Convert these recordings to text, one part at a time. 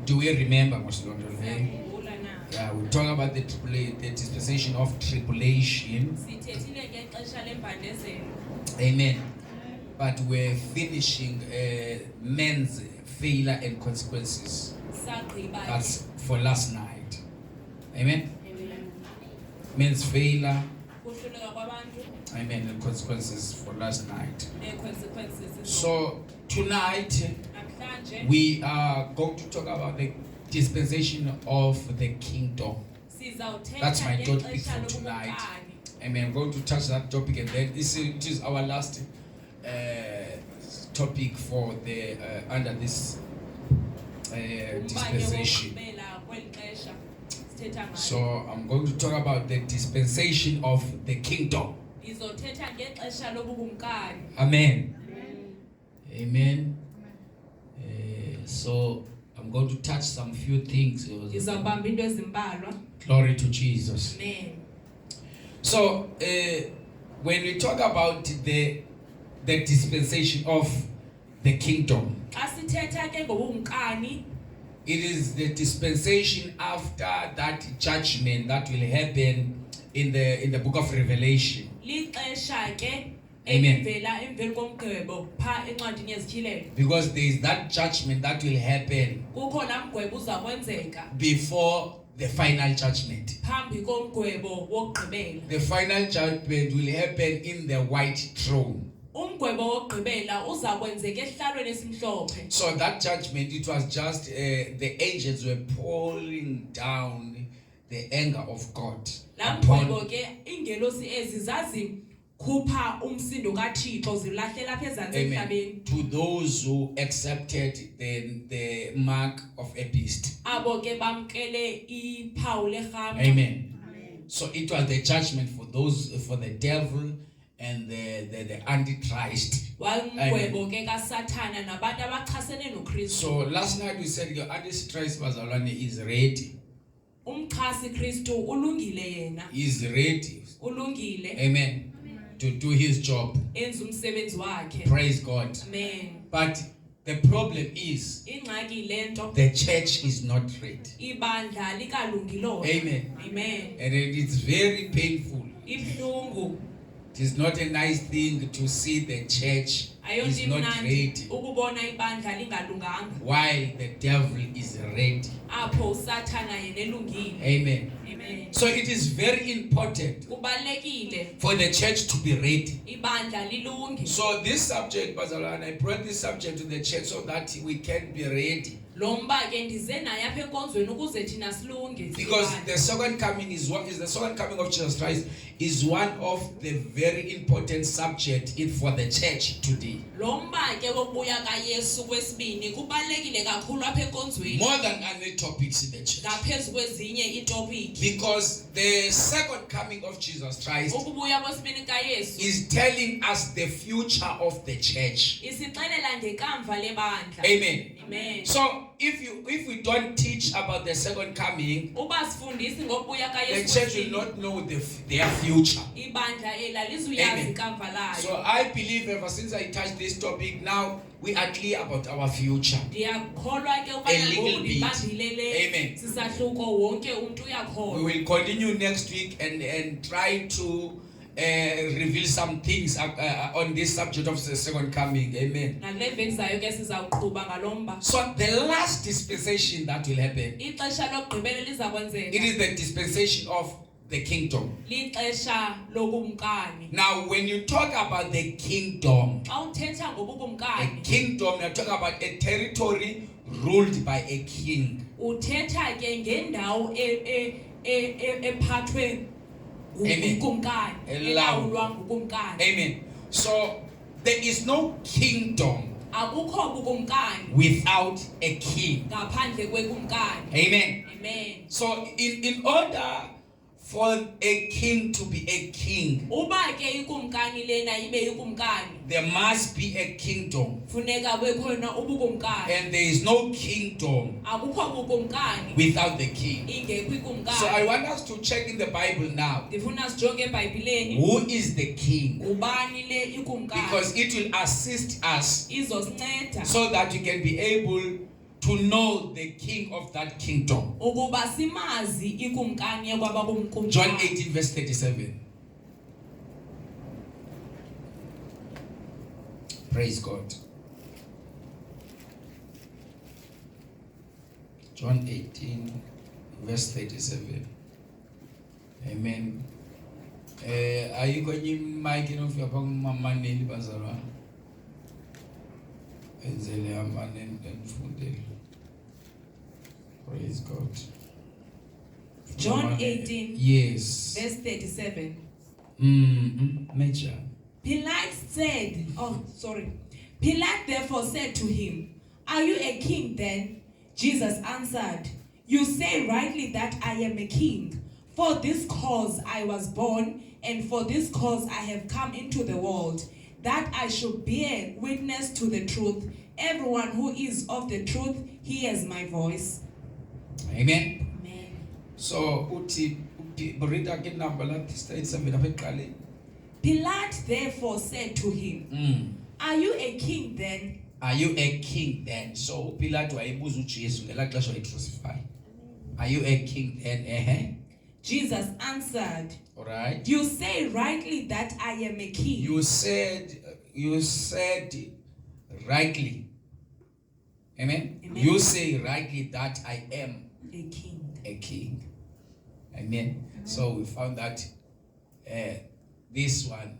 Do we remember, Moslondo? Yeah, we talk about the dispensation of tribulation. Amen. But we're finishing men's failure and consequences. That's for last night. Amen. Men's failure. Amen. And consequences for last night. So tonight we are going to talk about the dispensation of the kingdom. That's my topic for tonight. Amen. I'm going to touch that topic, and then it is our last topic for the under this dispensation. So I'm going to talk about the dispensation of the kingdom. Amen. Amen. So I'm going to touch some few things. Glory to Jesus. Amen. So when we talk about the dispensation of the kingdom, it is the dispensation after that judgment that will happen in the book of Revelation. Amen. Because there is that judgment that will happen before the final judgment. The final judgment will happen in the white throne. So that judgment, it was just the angels were pouring down the anger of God upon to those who accepted the mark of a beast. Amen. So it was the judgment for those, for the devil and the Antichrist. So last night we said your Antichrist is ready. He's ready. Amen. To do his job. Praise God. Amen. But the problem is the church is not ready. Amen. Amen. And it's very painful. It is not a nice thing to see the church is not ready while the devil is ready. Amen. Amen. So it is very important for the church to be ready. So this subject, Bazalwane, I brought this subject to the church so that we can be ready. Because the second coming is the second coming of Jesus Christ is one of the very important subject for the church today. More than any topics in the church. Because the second coming of Jesus Christ is telling us the future of the church. Amen. Amen. So if we don't teach about the second coming, the church will not know their future. Amen. So I believe ever since I touched this topic, now we are clear about our future. A little bit. Amen. We will continue next week and try to reveal some things on this subject of the second coming. Amen. So the last dispensation that will happen, it is the dispensation of the kingdom. Now when you talk about the kingdom, you're talking about a territory ruled by a king. Amen. Amen. So there is no kingdom without a king. Amen. Amen. So in order for a king to be a king, there must be a kingdom. And there is no kingdom without the king. So I want us to check in the Bible now. Who is the king? Because it will assist us so that we can be able to to know the king of that kingdom. John 18 verse 37. Praise God. John 18 verse 37. Amen. Are you going to make it of your mama name bazalwa? Enzele amane ndifundele. Praise God. John 18 yes. verse 37. Major. Pilate therefore said to him, "Are you a king then?" Jesus answered, "You say rightly that I am a king. For this cause I was born, and for this cause I have come into the world, that I should bear witness to the truth. Everyone who is of the truth hears my voice." Amen. Amen. So, read again number Pilate therefore said to him, "Are you a king then?" Are you a king then? So, Pilate wayebuza uJesu ngelaa xesha crucify. Are you a king then? Jesus answered, all right. "You say rightly that I am a king." You said rightly. Amen. Amen. You say rightly that I am a king. A king. Amen. So we found that this one,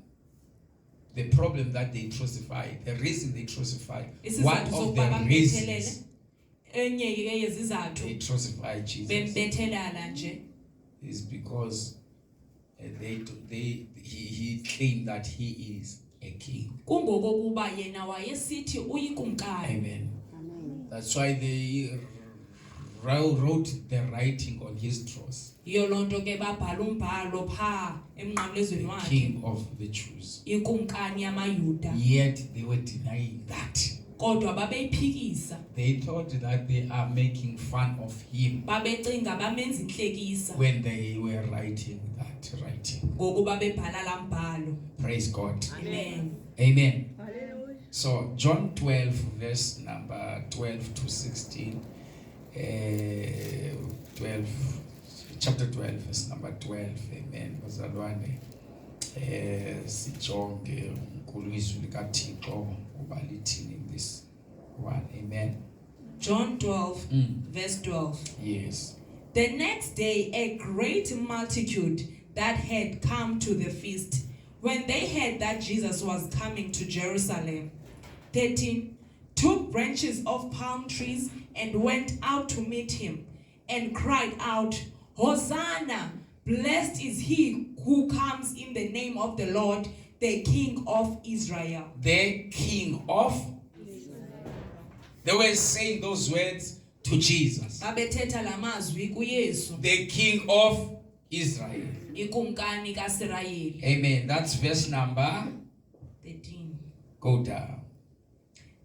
the problem that they crucified, the reason they crucified, one of the reasons they crucified Jesus is because he claimed that he is a king. Amen. That's why they wrote the writing on his cross. The King of the Jews. Yet they were denying that. They thought that they are making fun of him when they were writing that writing. Praise God. Amen. Amen. So John 12 verse number 12 to 16. 12 verse number 12. Amen. Bazalwane sijonge uNkulunkulu izwi likaThixo ubalithini this one. Amen. John 12 verse 12. Yes. The next day a great multitude that had come to the feast, when they heard that Jesus was coming to Jerusalem, 13, took branches of palm trees and went out to meet him and cried out, "Hosanna! Blessed is he who comes in the name of the Lord, the King of Israel." The King of Israel. They were saying those words to Jesus. The King of Israel. Amen. That's verse number 13. Go down.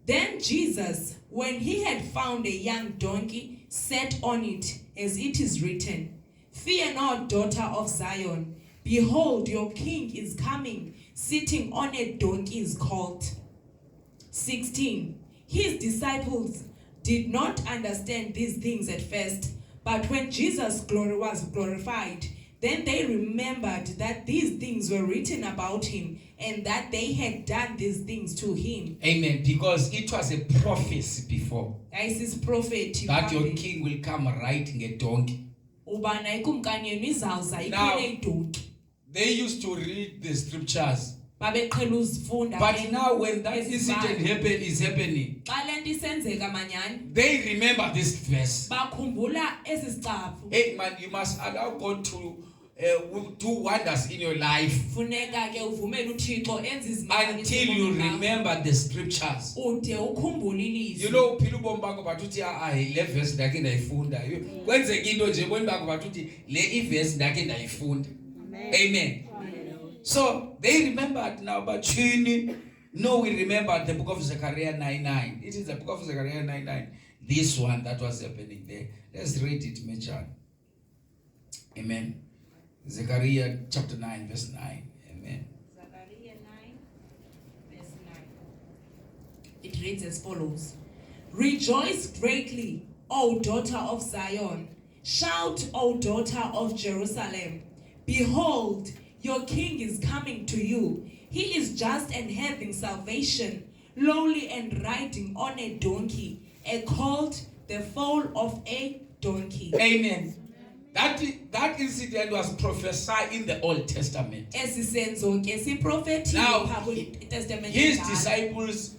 Then Jesus, when he had found a young donkey, sat on it, as it is written, "Fear not, daughter of Zion. Behold, your king is coming, sitting on a donkey's colt." 16. His disciples did not understand these things at first, but when Jesus' glory was glorified, then they remembered that these things were written about him and that they had done these things to him. Amen. Because it was a prophecy before that your king will come riding a donkey. Now, they used to read the scriptures. But now when that incident is happening, they remember this verse. Hey man, you must allow God to do wonders in your life until you remember the scriptures. You know, people bomba batuti le verse ndake ndaifunda. Kwenzeka into nje bonba batuti le verse ndake ndaifunda. Amen. So they remembered now, but no, we remember the book of Zechariah 9:9. It is the book of Zechariah 9:9. This one that was happening there. Let's read it, Mechan. Amen. Zechariah chapter 9, verse 9. Amen. Zechariah 9, verse 9. It reads as follows. Rejoice greatly, O daughter of Zion. Shout, O daughter of Jerusalem. Behold, your king is coming to you. He is just and having salvation, lowly and riding on a donkey, a colt, the foal of a donkey. Amen. That incident was prophesied in the Old Testament. Now, his disciples,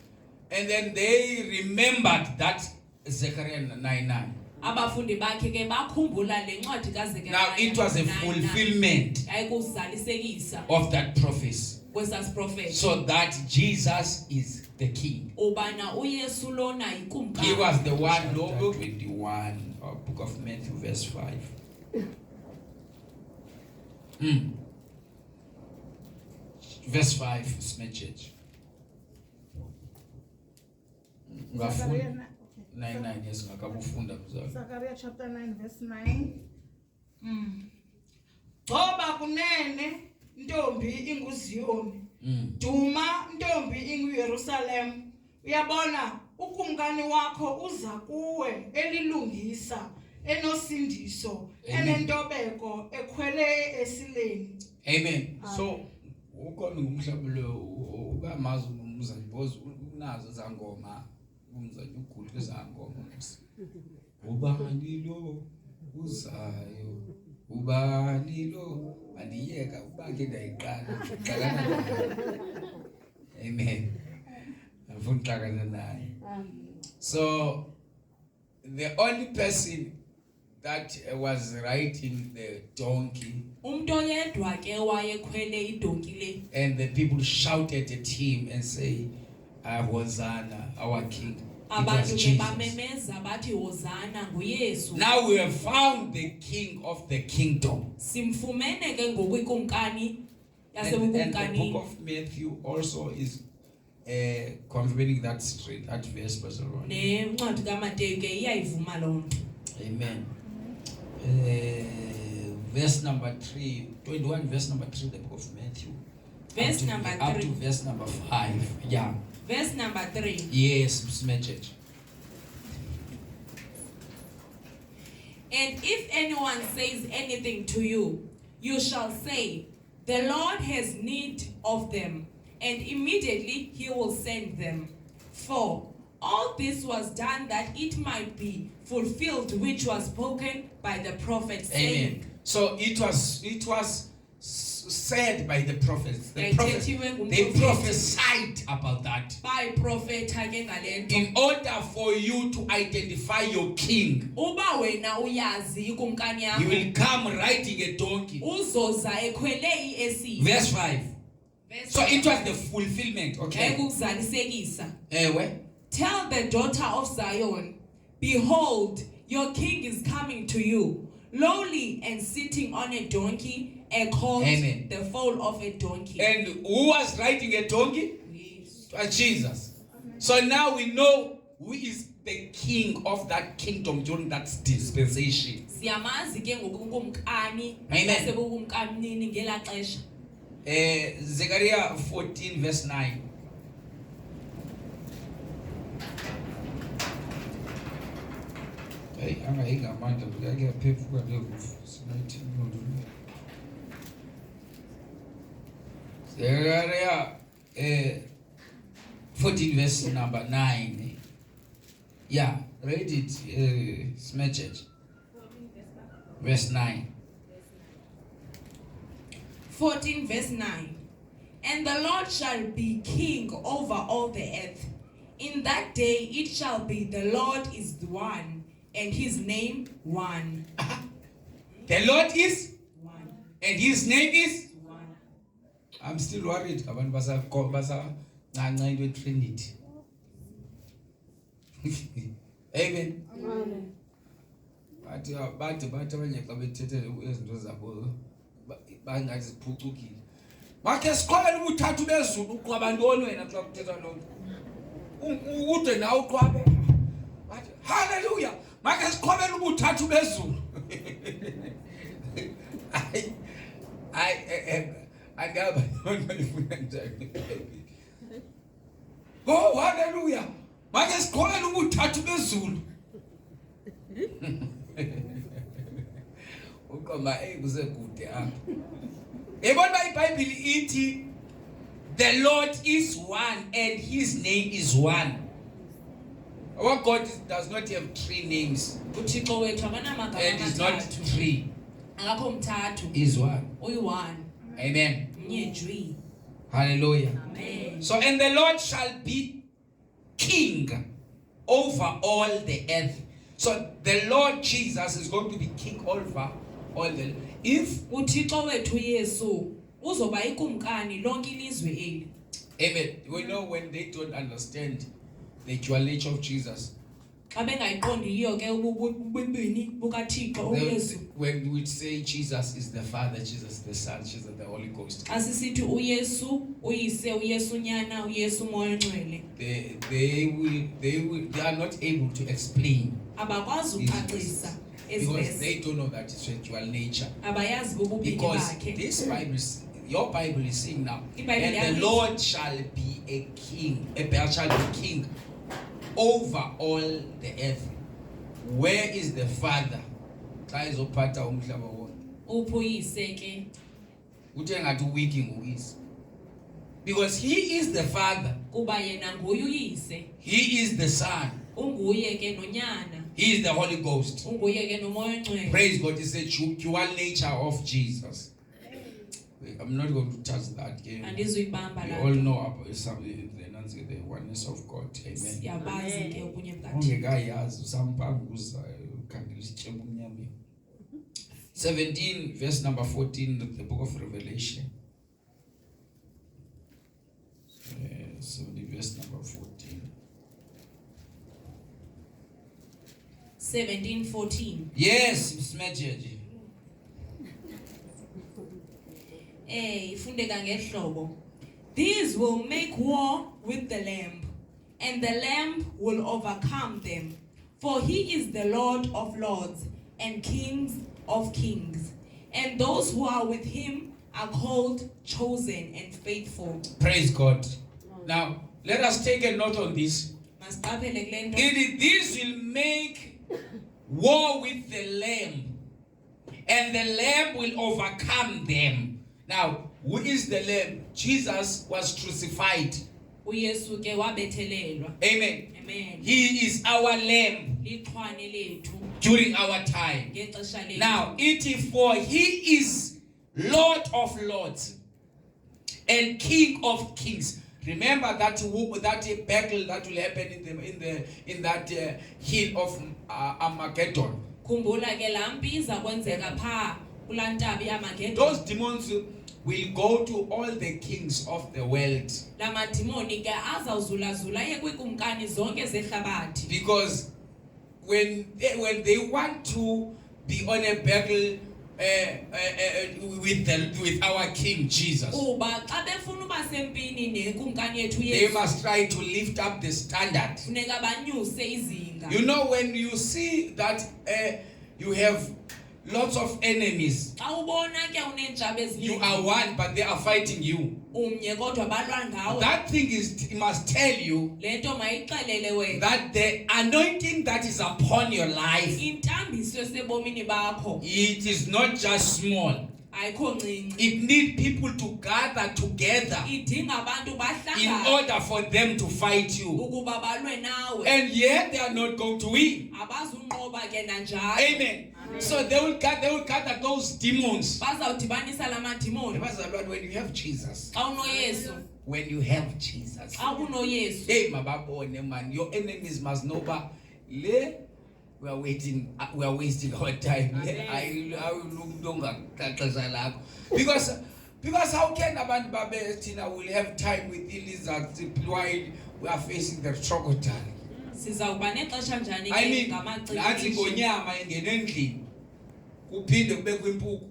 and then they remembered that Zechariah 9:9. Now it was a fulfillment of that prophecy. So that Jesus is the king. He was the one, Lord 21, or book of Matthew, verse 5. Verse 5, Smith Church. 9, yes, Zechariah chapter 9, verse 9. Ngoba kunene ntombi inguZiyoni. Duma ntombi inguYerusalem. Uyabona ukumkani wakho uza kuwe elilungisa enosindiso enentobeko ekhwele esileni. Amen. So ukhona ngumhlabelo ubamazi umzanyibozo unazo zangoma umzanyi ukhulu ezangoma. Ubani lo uzayo ubani lo andiyeka ubake ndayiqala. Amen. So the only person that was riding the donkey, and the people shouted at him and say, Hosanna, our king. It was Jesus. Now we have found the king of the kingdom. And the book of Matthew also is confirming that verse. Amen. Verse number 3, 21, verse number 3, the book of Matthew. Verse number 3. Up to verse number 5. Yeah. Verse number 3. Yes, message. And if anyone says anything to you, you shall say, the Lord has need of them, and immediately he will send them. For all this was done that it might be fulfilled which was spoken by the prophet, saying. Amen. So it was said by the prophets. The prophets, they prophesied about that. In order for you to identify your king, he will come riding a donkey. Verse 5. So it was the fulfillment. Okay. Tell the daughter of Zion, behold, your king is coming to you, lowly and sitting on a donkey, a colt, the foal of a donkey. And who was riding a donkey? Yes. Jesus. So now we know who is the king of that kingdom during that dispensation. Amen. Zechariah 14 verse 9. Hey, I'm going to get people. Zechariah 14 verse number 9. Yeah, read it. Smash it. Verse 9. 14 verse 9. And the Lord shall be king over all the earth. In that day it shall be the Lord is one, and his name one. The Lord is one, and his name is one. I'm still worried about basa Trinity. Amen. Amen. But abanye xa bethethe ezinto zabo bangaziphucukile. Makhe siqhwabele ubuthathu bezulu uqhwaba ntoni wena xa kuthetha lonto? Ude nawe uqhwabe. Bathi hallelujah. Makhe siqhwabele ubuthathu bezulu. Oh, hallelujah. Make sikholwa ukuthatha bezulu. Ukoma kusekude apha. Ebona iBhayibheli ithi the Lord is one and his name is one. Our God does not have three names. uThixo wethu akanamagama And is not three. akakho mthathu Is one. uyi-one Amen. mnye jwi. Hallelujah. Amen. So, and the Lord shall be king over all the earth. So the Lord Jesus is going to be king over all the. If uThixo wethu Yesu uzoba ikumkani lonke ilizwe eli. Amen. We know when they don't understand the dual nature of Jesus. Xa bengayiqondiyo ke ububini bukaThixo uYesu. When we say Jesus is the Father, Jesus is the Son, Jesus is the Holy Ghost. Xa sisithi uYesu uyise uYesu nyana uYesu moya ngcwele. They are not able to explain. Abakwazi ucacisa because they don't know that it's a dual nature. Abayazi bobubini Because bakhe. this Bible, your Bible is saying now, and the Lord shall be a king, shall be king over all the earth. Where is the Father? Upuyise ke. Because he is the Father. Kuba yena nguye uyise. He is the Son. Unguye ke nonyana. He is the Holy Ghost. Unguye ke nomoya ngcwele. Praise God. It's the dual nature of Jesus. I'm not going to touch that game. We all know about the oneness of God. Amen. 17 verse number 14 of the book of Revelation. 17 verse number 14. 17:14. Yes, Miss Majeji. Ifundeka ngehlobo. These will make war with the Lamb, and the Lamb will overcome them. For he is the Lord of lords and Kings of kings. And those who are with him are called, chosen, and faithful. Praise God. Now, let us take a note on this. These will make war with the Lamb, and the Lamb will overcome them. Now, who is the Lamb? Jesus was crucified. Amen. Amen. He is our Lamb during our time. Now, it is for he is Lord of lords and King of kings. Remember that battle that will happen in that hill of Armageddon. Those demons will go to all the kings of the world. Because when they want to be on a battle with our King Jesus, they must try to lift up the standard. You know, when you see that you have lots of enemies, you are one, but they are fighting you. That thing is, it must tell you that the anointing that is upon your life, it is not just small. It needs people to gather together in order for them to fight you. And yet they are not going to win. Amen. So they will gather those demons. When you have Jesus. When you have Jesus. Hey, man, your enemies must know. But we are waiting. We are wasting our time. Because how can abantu babetina will have time with the lizards while we are facing the crocodile? I mean, nathi ngonyama engene endlini kuphinde kubekwe impuku.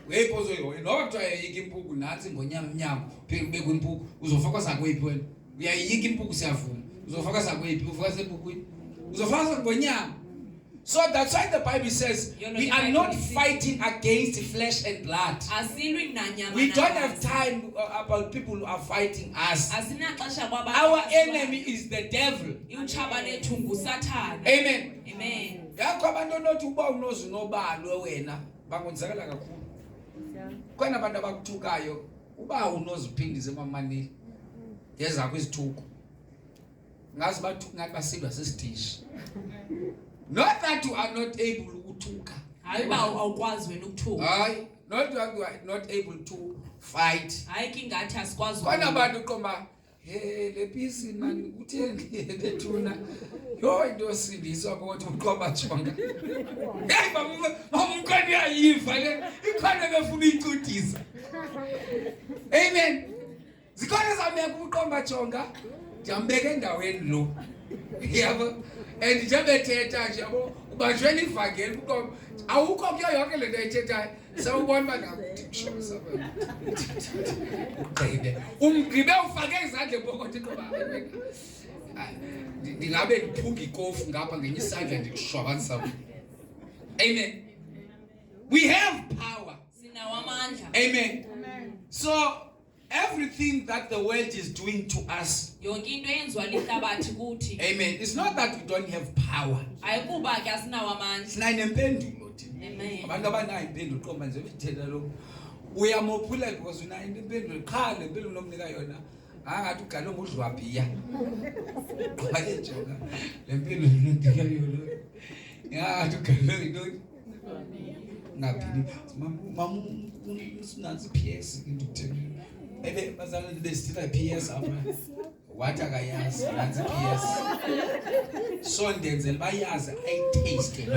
Weyiphozo yona noba kuthiwa yayika impuku nathi ngonyama emnyama phinde kubekwe impuku uzofaka sakwephi wena? Uyayika impuku siyavuma. Uzofaka sakwephi? Ufaka sempukwini. Uzofaka ngonyama. So that's why the Bible says we are not fighting against flesh and blood. We don't have time about people who are fighting us. Our enemy is the devil. Amen. Amen. Yakho abantu onothi uba unozi nobalo wena bangonzakala kakhulu. Khona abantu abakuthukayo uba unoziphindise emamanini. Yeza kwizithuko. Ngazi bathuka ngathi basilwa sesitishi. Not that you are not able ukuthuka. Hayi ba awukwazi wena ukuthuka. Hayi, not that you are not able to fight. Hayi kingathi asikwazi. Khona abantu uqomba le pisi mani kutheni bethuna. Yo into osindiswa ukuthi uqomba jonga. Hey mamukani yayiva le ikhona befuna icudisa. Amen. Zikhona zameka uqomba jonga. Jambeke endaweni lo. Yabo. And njebethetha nje yabo ubanjweni ivangeli uqomba awukho kuyo yonke lento ayithethayo sawubona banakuthi ugqibe umgqibe ufake izandla epokothe qoba ndingabe ndiphunga ikofu ngapha ngenye isandla ndikushwabanisa. Amen. We have power. Amen. So everything that the world is doing to us, amen, it's not that we don't have power. Amen. Abantu abanayo impendulo qomba nje bithela lo uyamophula because unayo impendulo qha le mpilo nomnika yona angathi ugalo ngudlwaphiya qoba ke jonga le mpilo nomnika yona yathi ugalo into ngaphili mama usinansi PS into kutheni ebe bazalwa besithatha PS apha wathi akayazi nansi PS so ndenzela bayazi ayitaste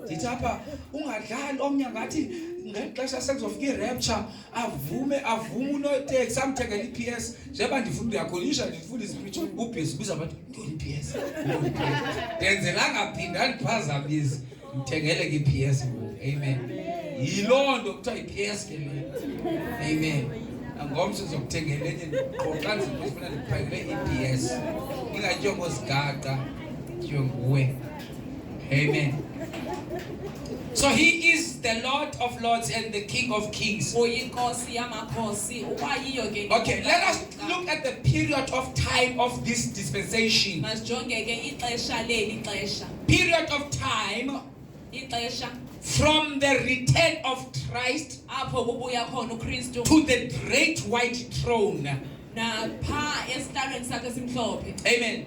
ndithi apha ungadlali omnye ngathi ngexesha sekuzofika irapture avume unotex amthengele iPS njeba ndifuna uyakholisha ndifuna ispeech ubhesi biza abantu ntoni iPS ndenzela ngaphinda ndiphazamisa mthengele ke iPS. Amen. Yilonto kuthiwa iPS ke le. Amen. Angomso zokuthengela enye qoqa nje ufuna ndiphakele iPS ingatyongo zigaqa tyonguwe. Amen. So he is the Lord of Lords and the King of Kings. Okay, let us look at the period of time of this dispensation. Period of time from the return of Christ to the great white throne. Amen.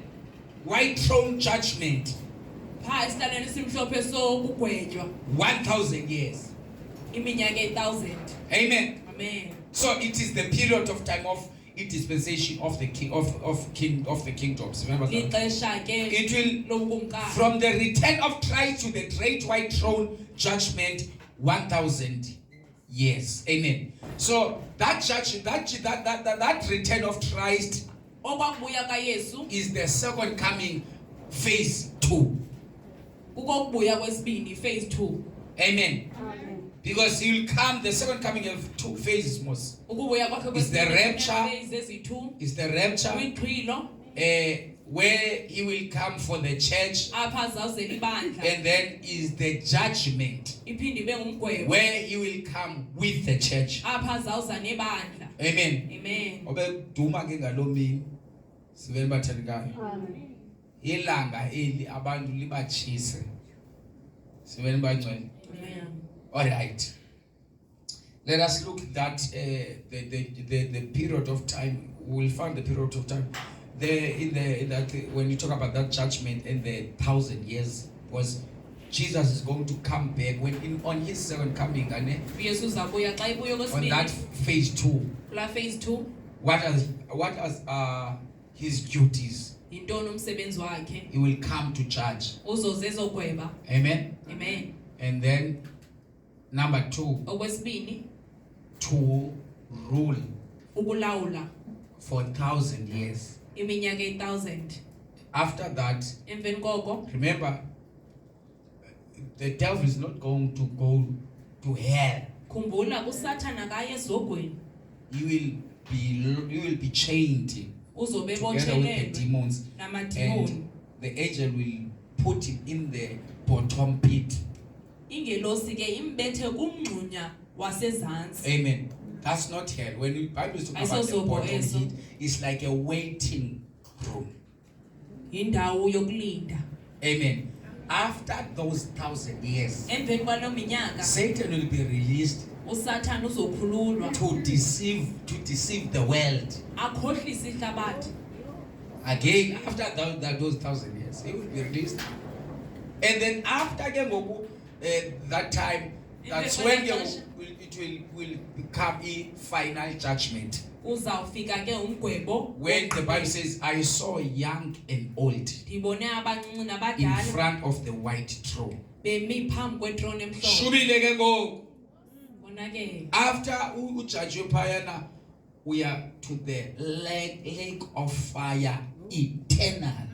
White throne judgment. 1,000 years. Amen. Amen. So it is the period of time of dispensation of the king of the kingdoms. Remember that? It will from the return of Christ to the great white throne judgment 1,000 years. Amen. So that that return of Christ is the second coming, phase 2. Phase 2. Amen. Because he will come, the second coming of 2 phases most. Is the rapture. Is the rapture. Where he will come for the church. And then is the judgment. Where he will come with the church. Amen. Amen. Ilanga eli abantu libachise. Sibeni bangcwele. All right. Let us look at the period of time. We will find the period of time. When you talk about that judgment and the 1,000 years, was Jesus is going to come back on his second coming, on that phase 2. Phase 2. What are his duties? He will come to judge. Amen. Amen. And then number 2, to rule for 1,000 years. After that, remember, the devil is not going to go to hell. You will be chained together with the demons, and the angel will put him in the bottom pit. Ingelosi ke imbethe kumngxunya wasezantsi. Amen. That's not hell. When the Bible is talking about the bottom pit, it's like a waiting room. Indawo yokulinda. Amen. After those 1,000 years, Emveni kwalo minyaka Satan will be released uSathane uzokhululwa to deceive the world. akhohlisa ihlabathi. Again, after those 1,000 years, he will be released. And then after that time, that's when it will become a final judgment. Uzawufika ke umgwebo When the Bible says, I saw young and old ndibone abancinci in nabadala front of the white throne. bemi phambi kwetrone emhlophe. Shubile ke ngoku. Bona ke After ujudge phayana, we are to the lake of fire eternal.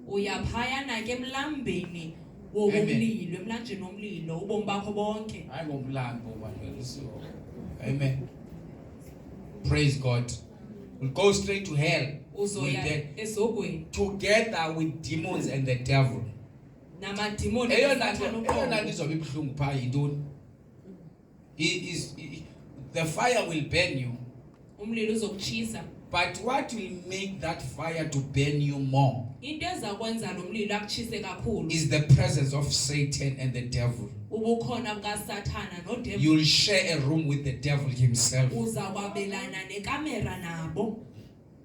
uyaphayana ke emlambeni womlilo, emlanjeni womlilo ubomi bakho bonke. Hayi ngomlambo manje. Amen. Praise God. We'll go straight to hell. Uzoya ezogweni Together with demons and the devil. namadimoni Eyona nto izobe ibhlungu pha yintoni? The fire will burn you. umlilo uzokutshisa. But what will make that fire to burn you more Into ezakwenza lo mlilo akutshise kakhulu is the presence of Satan and the devil. ubukhona bukaSathana nodevil. You'll share a room with the devil himself. Uzakwabelana nekamera nabo.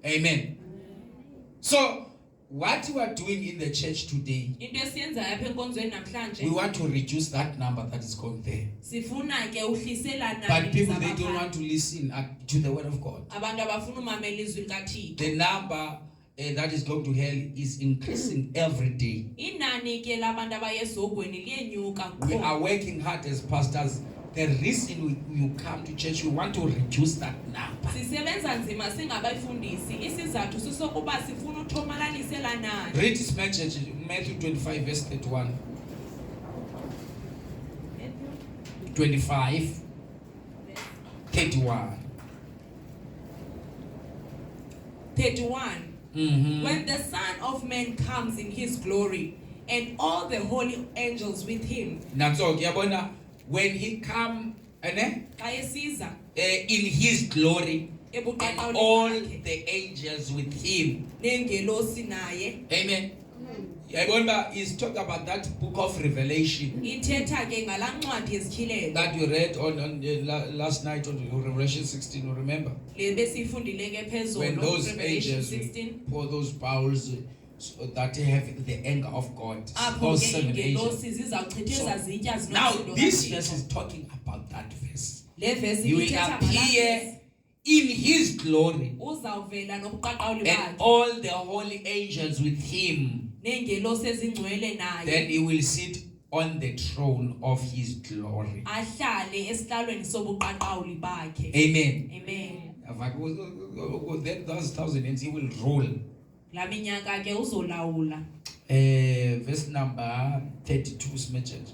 Amen. So, what you are doing in the church today, Into esiyenzayo apha enkonzweni we namhlanje want to reduce that number that is going there. sifuna ke uhlisela But nani people, they don't want to listen to the word of God. abantu abafuna umamela izwi likaThixo. The number that is going to hell is increasing every day. Inani ke labantu abayezogweni liyenyuka. We are working hard as pastors. The reason you come to church, we want to reduce that number. Sisebenza nzima singabafundisi. Isizathu sisokuba sifuna uthomalalise la nani. Read this message, Matthew 25 verse 31. 25, 31. 31. When the Son of Man comes in his glory and all the holy angels with him. Namso kuyabona when he come Xa esiza in his glory and ebuqaqawini all bakhe the angels with him. nengelosi naye. Amen. Yabona is talking about that book of Revelation Ithetha ke ngala ncwadi yezityhilelo. that you read on last night on Revelation 16, you remember? Le besifundile ke phezulu When those Revelation angels 16. pour those bowls that have the anger of God. Apho Those ke 7 angels. ingelosi zizawuchitheza zitya Now zinomsindo this kaThixo. verse is talking about that verse. Le verse You will ithetha appear in his glory uzawuvela nobuqaqawuli and bakhe all the holy angels with him. nengelosi ezingcwele naye. Then he will sit on the throne of his glory. Ahlale esihlalweni sobuqaqawuli bakhe. Amen. Amen. Then those 1,000 years he will rule. La minyaka ke uzolawula. Verse number 32 smidgen.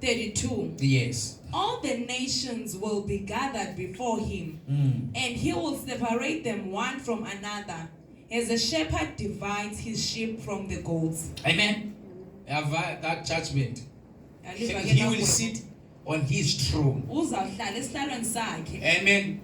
32. Yes. All the nations will be gathered before him, and he will separate them one from another, as a shepherd divides his sheep from the goats. Amen. Have that judgment. Aliva ke He will kakhulu. sit on his throne. Uzawuhlala esihlalweni sakhe. Amen.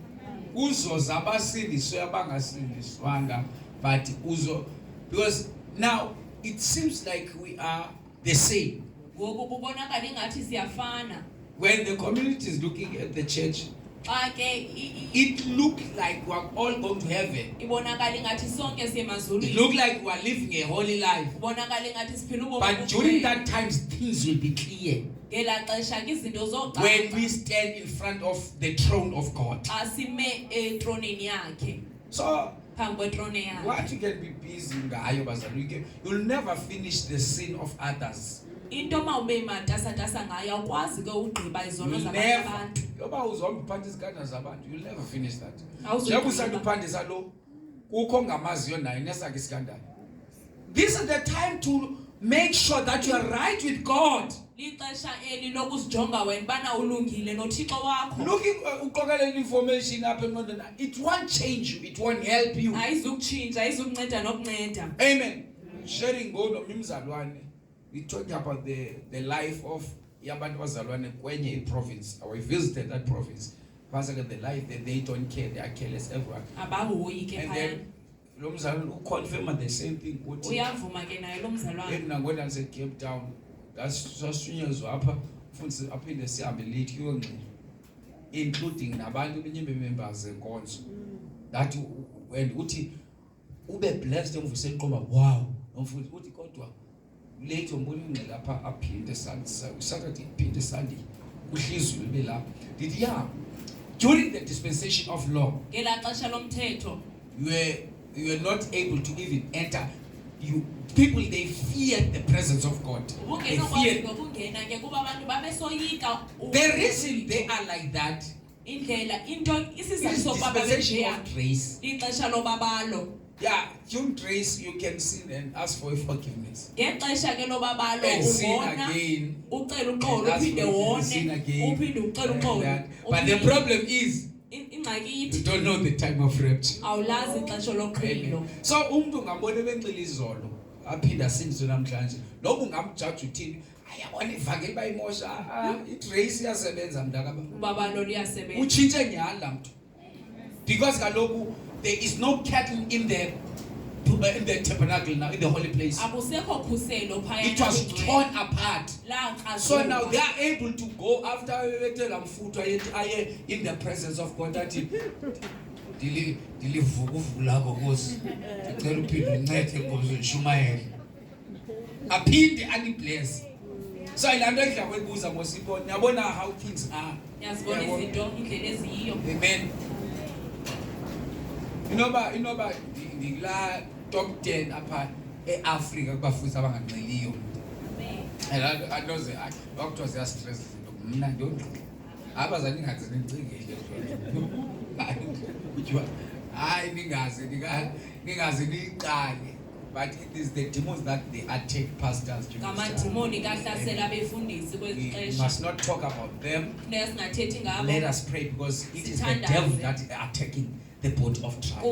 Uzoza abasindiswe abangasindiswanga, but because now it seems like we are the same. Ngoku kubonakala ingathi siyafana. When the community is looking at the church, Xa ke it looks like we are all going to heaven. ibonakala ingathi sonke siye It emazulwini. looks like we are living a holy life. Ibonakala ingathi siphila ubomi But during obuqhele. that time, things will be clear. Ngela xesha ke izinto When zoqala we stand in front of the throne of God. asime etronini yakhe. So, Phambi kwetrone yakhe. what you can be busy ngayo bazalwane, you'll never finish the sin of others. Into mawube matasatasa ngayo awukwazi ke ugqiba izono You'll zabanye never. abantu. Yoba uzomba uphatha isikanda zabantu, you'll never finish that. Awuzugqiba. Njengoba usanda uphandisa lo, kukho ngamaziyo naye nesakhe isikandana. This is the time to make sure that you are right with God. Lixesha eli lokuzijonga wena bana ulungile noThixo wakho. Looking uqokelela information apha engqondweni, it won't change you, it won't help you. Ayizukutshintsha, ayizukunceda nokunceda. Amen. Sharing ngono imizalwane. we talked about the life of yabantu bazalwane kwenye province. We visited that province. The life that they don't care, they are careless everyone. And then lo mzalwane uconfirm the same thing ukuthi uyavuma ke naye lo mzalwane ngona nase Cape Town sasithunyezwa apha futhi aphinde sihambe late kuyongqina including nabantu benyimbe members enkonzo that when uthi ube blessed emvuse eqoba wow nomfuthi uthi kodwa late umbona ingqela lapha aphinde Saturday aphinde Sunday kuhlizwe libe lapha did during the dispensation of law ngela xesha lomthetho you were not able to even enter. People, they feared the presence of God. They feared. The reason they are like that is dispensation of grace. Yeah, during grace you can sin and ask for forgiveness. And sin again. And ask for sin again. But the problem is you don't know the time of rapture. So umuntu ngabone benxila izolo aphinda sindizwe namhlanje noba ungamjudge uthini ayabona ivangeli bayimosha igrace iyasebenza mntakaba ubaba lo liyasebenza utshintshe nyala la mntu because kaloku there is no cattle in the tabernacle now, in the holy place. It was torn apart. So now they are able to go after in the presence of God. That appeal the any place. So I learned how things are. Amen. You know about the top 10 apart Africa bafuthi abanganqiliyo. I know the doctors are stressed. Mina don't. Abazali ngathi ngicingile nje. Hayi ningazi niqale. But it is the demons that they attack pastors. You must not talk about them. Let us pray because it is the devil that is attacking the body of Christ.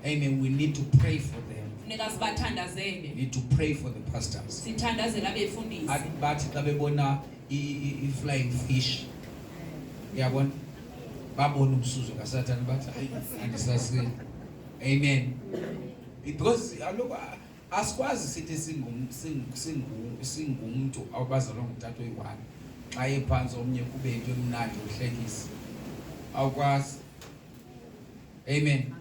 Amen. We need to pray for them. We need to pray for the pastors. But flying fish. Amen. Because asikwazi sithi singumuntu awubazalwa ngumthathu oyi-1 xa ephansi omnye kube into emnandi uhlekisa awukwazi. Amen.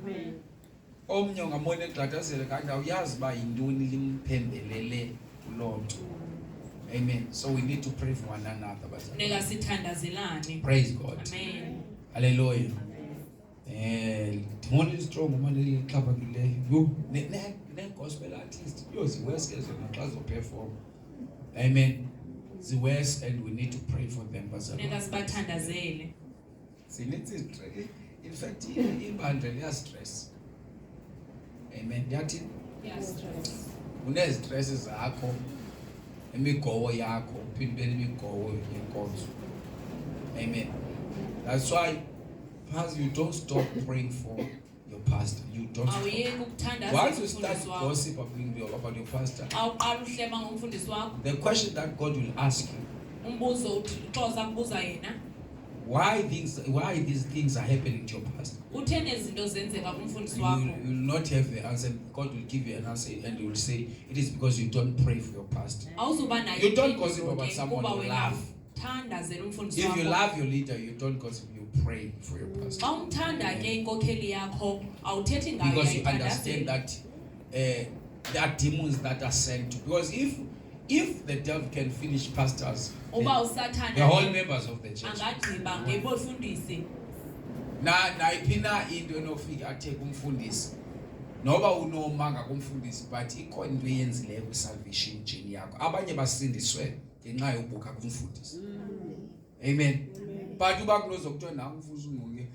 Omnye ungamona egxathazela kanti awuyazi uba yintoni limphembelele kuloo nto. Amen. So we need to pray for one another. Praise God. Amen. Hallelujah. Demon is strong, man. Gospel artist. The worst is when perform. Amen. The worst, and we need to pray for them. In fact, in bundle, stress. Amen. Yes, stress. When stress is akho, imigowo yakho, phindele imigowo yenkonzo. Amen. That's why, Pastor, you don't stop praying for your pastor. You don't stop. Once you start gossip about your pastor, the question that God will ask you, why these things are happening to your pastor? You will not have the answer. God will give you an answer and you will say, it is because you don't pray for your pastor. You don't gossip about someone you love. If you love your leader, you don't gossip, you pray for your pastor. Because you understand that there are demons that are sent to. Because if the devil can finish pastors, the whole members of the church. Naipina into enofika athe kumfundisi noba unomanga kumfundisi but ikhona into eyenzileyo kwi-salvation journey yakho. Abanye basindiswe ngenxa yobuka kumfundisi. Amen. But uba kunozo kuthiwa nawe umfundisi uNgqunge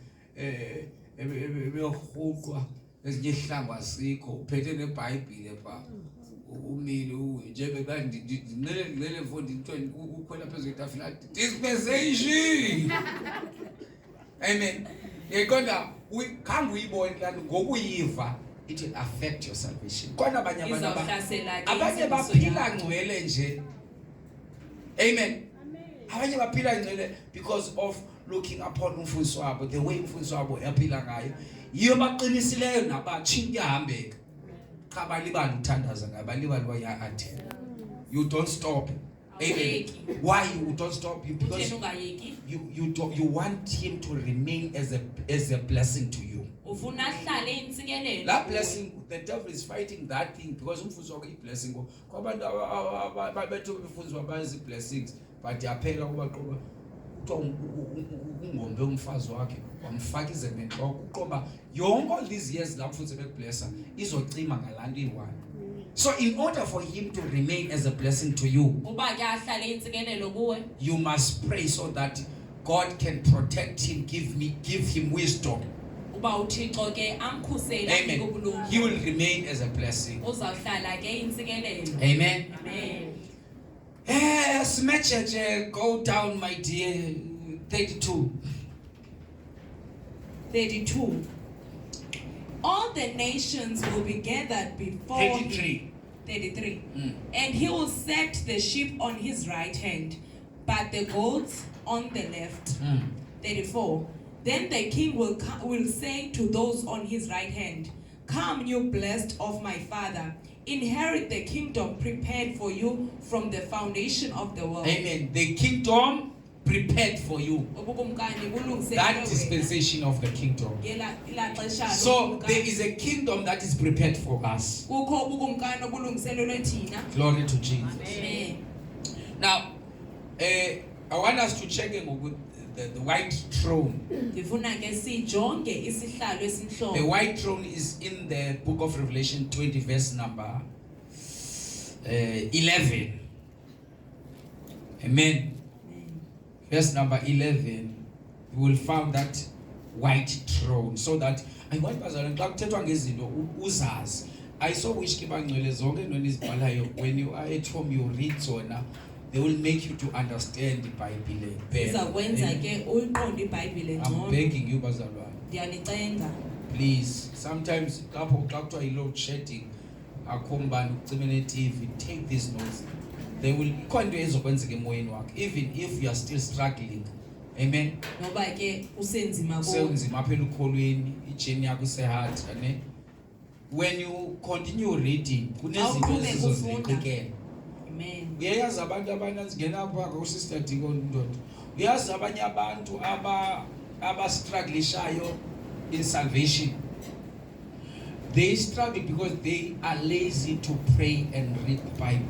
ebeyohuqwa ezinye ihlangwa sikho uphethe neBhayibhile pha umile njengeba ndinele mfundi ukhwela phezulu kwetafula dispensation. Amen. Yekonda khange uyibone kanti ngokuyiva it will affect your salvation. Kona Izawuhlasela ke abanye insindiso baphila yakho. ngcwele nje. Amen. Abanye baphila ngcwele because of looking upon umfundisi wabo, the way umfundisi wabo yaphila ngayo. Yiyo baqinisileyo nabathi kuyahambeka. Cha balibala uthandaza ngabalibala wayathi. You don't stop. Amen. Why you don't stop? Because you want him to remain as a blessing to you. That blessing, the devil is fighting that thing because umfundisi wakho iblessing kwabantu ababethu umfundisi wabazi blessings but yaphela kubaqoba ungombe umfazi wakhe wamfaka izemente ukuqoba yonke all these years la mfundisi bekublessa izocima ngalanto iyi1. So in order for him to remain as a blessing to you, you must pray so that God can protect him, give him wisdom. Amen. He will remain as a blessing. Amen. Smash go down, my dear. 32. All the nations will be gathered before 33. him. 33. And he will set the sheep on his right hand, but the goats on the left. 34. Then the king will say to those on his right hand, "Come, you blessed of my father, inherit the kingdom prepared for you from the foundation of the world." Amen. The kingdom prepared for you. That dispensation of the kingdom. So there is a kingdom that is prepared for us. Glory to Jesus. Amen. Now, I want us to check in with the white throne. The white throne is in the book of Revelation 20 verse number 11. Amen. Verse number 11, you will find that white throne. So that I want to I saw which when you are at home you read so now they will make you to understand the Bible better. I'm begging you, Bazalwane. Please, sometimes chatting, TV, take these notes. They will even if you are still struggling. Amen. When you continue reading, amen. Uyayazi abantu abanazingena apha ku sister Diko Ndodo. Uyazi abanye abantu aba strugglishayo in salvation. They struggle because they are lazy to pray and read the Bible.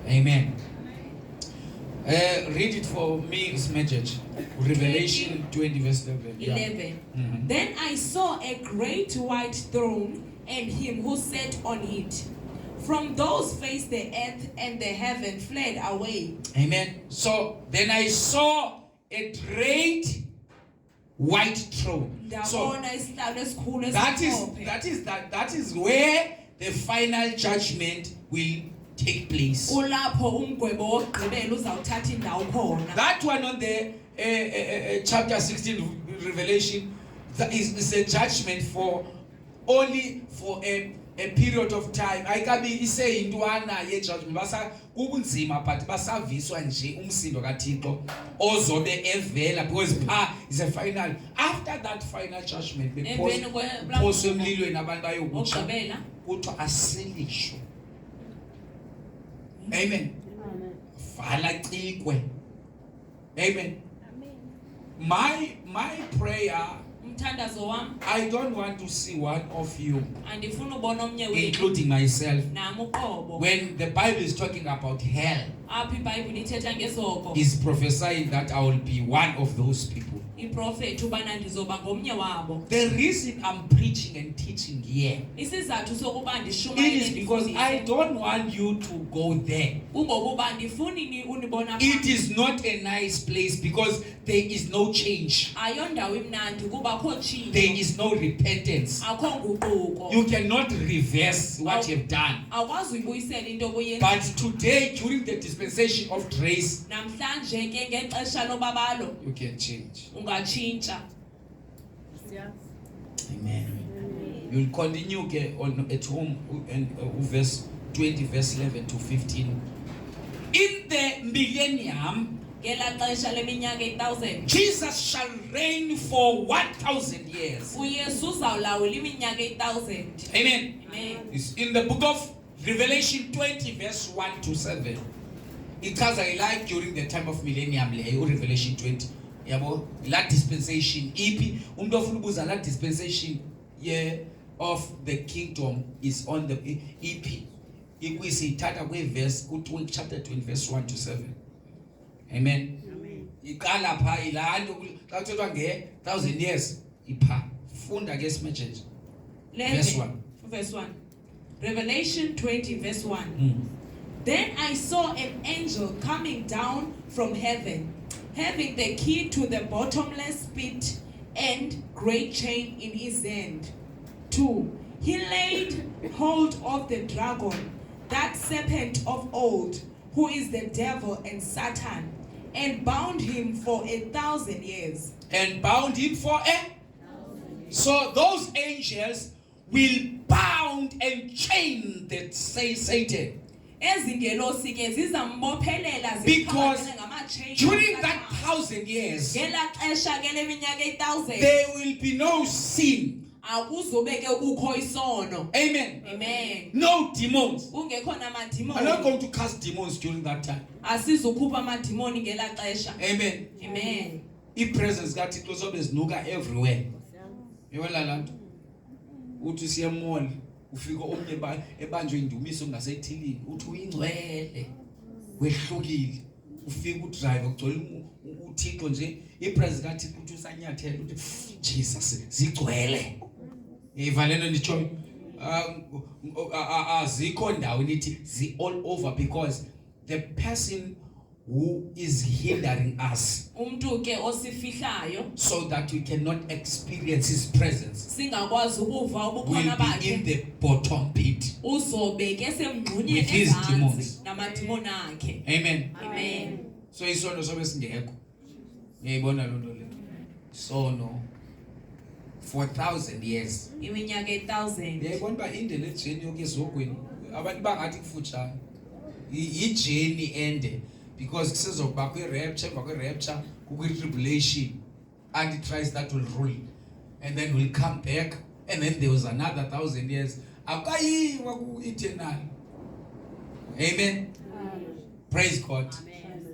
Amen. Read it for me, Smedjej. Revelation 20 verse 11. 11. Then I saw a great white throne and him who sat on it. From those face the earth and the heaven fled away. Amen. So then I saw a great white throne. So that is where the final judgment will take place. That one on the chapter 16 Revelation is a judgment for only for a period of time. I can be saying into one ye judgment basa kubunzima but basaviswa nje umsindo kaThixo ozobe evela because is a final. After that final judgment because emlilweni abantu bayokutsha kuthiwa asilishwe. Amen. Vala cikwe. Amen. My prayer, I don't want to see one of you, including myself, when the Bible is talking about hell, is prophesying that I will be one of those people. The reason I'm preaching and teaching here, it is because I don't want you to go there. It is not a nice place because there is no change. There is no repentance. You cannot reverse what you've done. But today, during the dispensation of grace, you can change. You'll continue on at home and verse 20, verse 11 to 15. In the millennium, Jesus shall reign for 1,000 years. Amen. It's in the book of Revelation 20, verse 1 to 7. It has a life during the time of millennium, Revelation 20. La dispensation, la dispensation of the kingdom is on the EP. If we see Tata verse, chapter 20, verse 1 to 7. Amen. Ikala pha ilando xa kuthethwa nge-1,000 years ipha funda ke message. Verse 1. Verse 1. Revelation 20 verse 1. Then I saw an angel coming down from heaven, having the key to the bottomless pit and great chain in his hand. 2. He laid hold of the dragon, that serpent of old, who is the devil and Satan, and bound him for 1,000 years. And bound him for So those angels will bound and chain that say Satan. Because during that 1,000 years, there will be no sin. Amen. Amen. No demons. I'm not going to cast demons during that time. Amen. Amen. If presence got it was always nuga everywhere. You will land. Uthi siya mall ufika omnye ebanjwe indumiso ngasethilini uthi uyingcwele wehlukile ufika udrive ugcwele uThixo nje ipresence kathi uthi usanyathela uthi Jesus zigcwele. Ivalelo ndicho azikho ndawo nithi zi all over because the person who is hindering us so that we cannot experience his presence will be in the bottom pit with his demons. Amen. Amen. So isono sobe singekho ngiyibona lo nto le sono for 1,000 years. Iminyaka 1,000. Yayibona ba indele ejeni yokezogweni abantu bangathi kufutshane ijeni ende because kusezokuba kwi-rapture emva kwi-rapture kukwi-tribulation antichrist that will rule and then will come back and then there was another 1,000 years akayiwa ku-eternal. Amen. Praise God. Amen.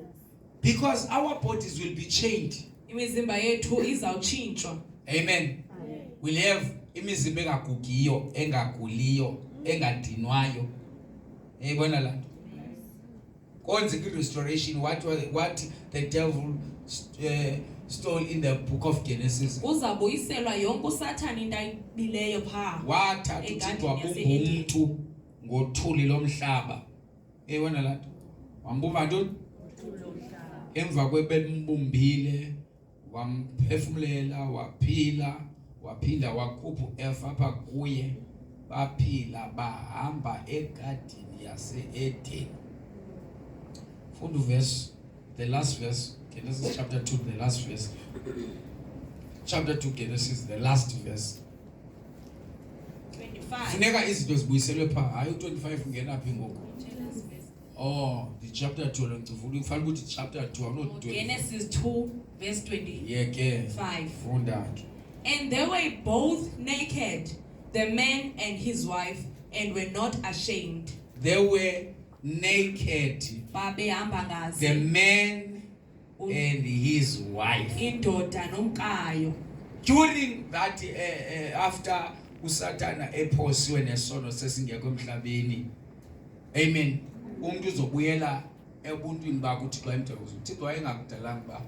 Because our bodies will be changed. Imizimba yethu izawutshintshwa. Amen. We'll have imizimba engagugiyo, engaguliyo, engadinwayo. Yayibona la nto. Konke restoration what the devil stole in the book of Genesis. Uzabuyiselwa yonke uSathane into ayibileyo pha. Wathatha uThixo wabumuntu ngothuli lomhlaba. Yayibona la nto. Wambumba ntoni? Emva kwebembumbile wamphefumulela waphila waphinda wakhupha efa apha kuye baphila bahamba egadini yase-Eden. Funda verse, the last verse, Genesis chapter 2, the last verse. Chapter 2, Genesis, the last verse. 25. Funeka izinto zibuyiselwe pha, hayi u25 ungena phi ngoku. Oh, the chapter 2 ngifuna ukufanele ukuthi chapter 2 not 20. Genesis 2 verse 20. Yeah, ke. 5. Funda. And they were both naked, the man and his wife, and were not ashamed. They were naked, the man and his wife. During that, after uSathana ephosiwe nesono sesingekho emhlabeni, amen, umuntu uzobuyela ebuntwini bakhe uthi xa imthokozo uThixo wayengakudalanga ba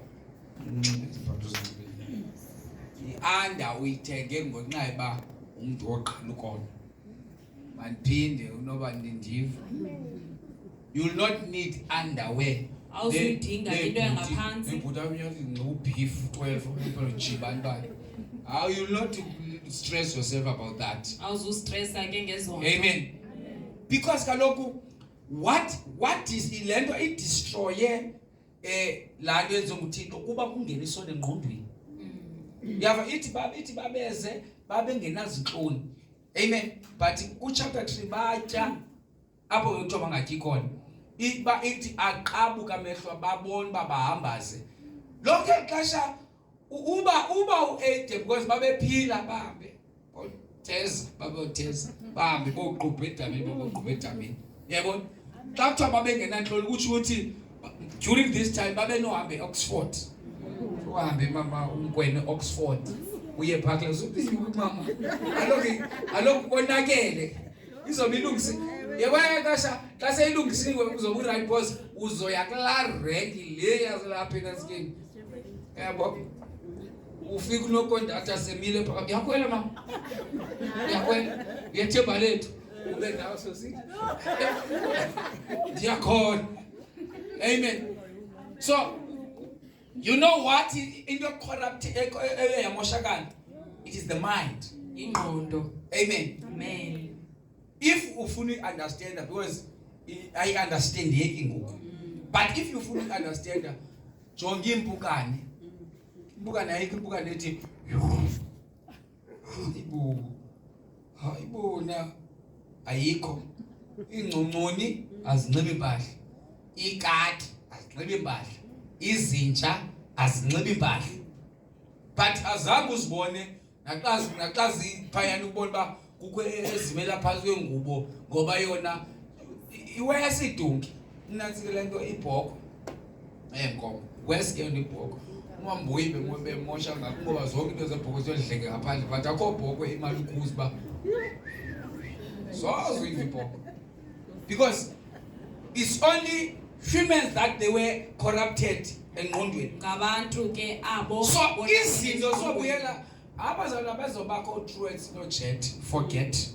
anda uyithenge ngonxa ba umuntu oqala ukona mandiphinde unoba ndindiva. You will not need underwear. Awuzidinga into yangaphansi. You will not stress yourself about that. Awuzustressa ke ngezonto. Amen. Because kaloku what is ilento it destroye la nto yenza uThixo kuba kungena isona engqondweni. Yava ithi babeze babe ngenazinhloni. Amen. But chapter 3 batya apho kuthiwa bangatyi khona. Iba ithi aqabuka amehlo babona bahambaze. Lonke ixesha uba u8 because babephila bahambe. Teza babotheza bahambe boqubha edamini. Yabona? Xa kuthiwa babengenantloli kutsho ukuthi during this time babenohambe eOxford. Uhambe mama Ngqunge Oxford. Uye phakla mama. Aloku konakele. Izobe ilungisi. Yebona xa seyilungisiwe uzobe right boss uzoya kula rank le yazilapha enaskini. Yabo. Ufika unokondatha semile phakathi. Yakwela mama. Yakwela. Yethemba lethu. Ube nawo sosi. Diakon. Amen. So you know what into corrupt yamoshakala? It is the mind. Ingqondo. Amen. Amen. If you fully understand that, because I understand ngoku. But if you fully understand that, jonga impukane. Impukane ayikho impukane ethi hayibona ayikho. Ingqungquni azinxibi impahla. Ikati azinxibi impahla. Izinja azinxibi impahla. But azange uzibone naxa ziphayana ukubona ba kukho ezimela phansi kwengubo ngoba yona iweya sidunki nansi le nto ibhoko enkomo wesike ibhoko umambuyi bemosha ngakho ngoba zonke into zebhoko ziyodleke ngaphandle but akho bhoko imali ukuze ba so ibhoko because it's only humans that they were corrupted engqondweni ngabantu ke abo so izinto sobuyela abazalwa bezobakho truths no jet forget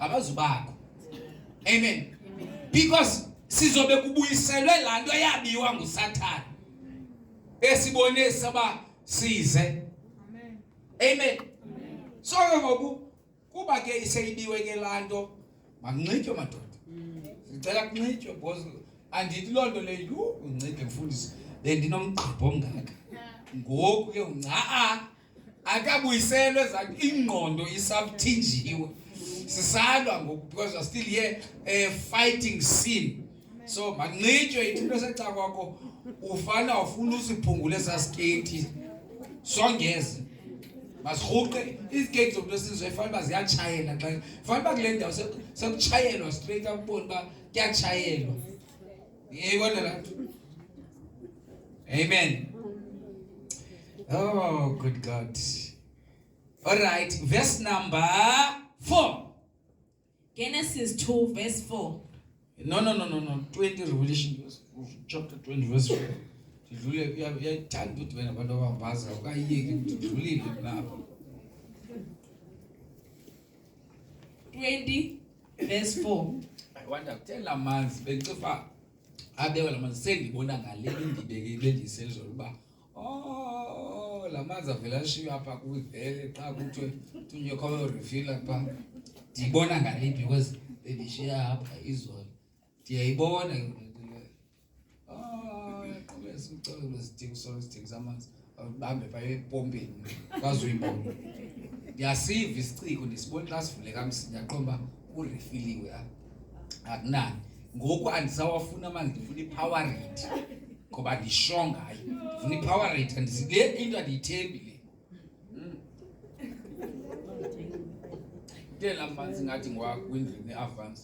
abazubakho amen because sizobe kubuyiselwe lanto yabiwa nguSathane esibone saba size amen so ngoku kuba ke iseyibiwe ke lanto makunxitywe madoda sicela kunxitywe because andithi lonto le uncede mfundisi bendinomgqibho omngaka ngoku ke akabuyiselwe zathi ingqondo isabuthinjiwe sisalwa ngoku because we are still here fighting sin so makunxitywe into seca kwakho ufana ufuna usiphungule sasketi songeze masirhuqe isketi zomntu esizwe fanele uba ziyatshayela xa fanele uba kule ndawo sekutshayelwa straight akubona uba kuyatshayelwa yeyibona laa nto amen. Oh, good God. All right, verse number 4. Genesis 2 verse 4. No. 20 Revelation chapter 20 verse 4. Didlule uyathanda ukuthi wena abantu abambaza ukayiyeki didlulile lapho. 20 verse 4. I want to tell amanzi bencifa abewe lamanzi sendibona ngale indibeke bendisenzo uba lamanzi avela shiwe apha kuvele xa kuthiwe tunye kwawe refill apha ndibona ngale because bendishiya apha izolo ndiyayibona yaqhubesa ucelo sidingo samanzi bambe pha epompeni kazuyibona ndiyasiva isiciko ndisibona xa sivule kamsinya qomba urefiliwe akunani ngoku andisawafuna amanzi ndifuna i-power rate ngoba ndisho ngayo ndifuna i-power rate andisile into andiyithembile ke la manzi ngathi ngwakwindlini avance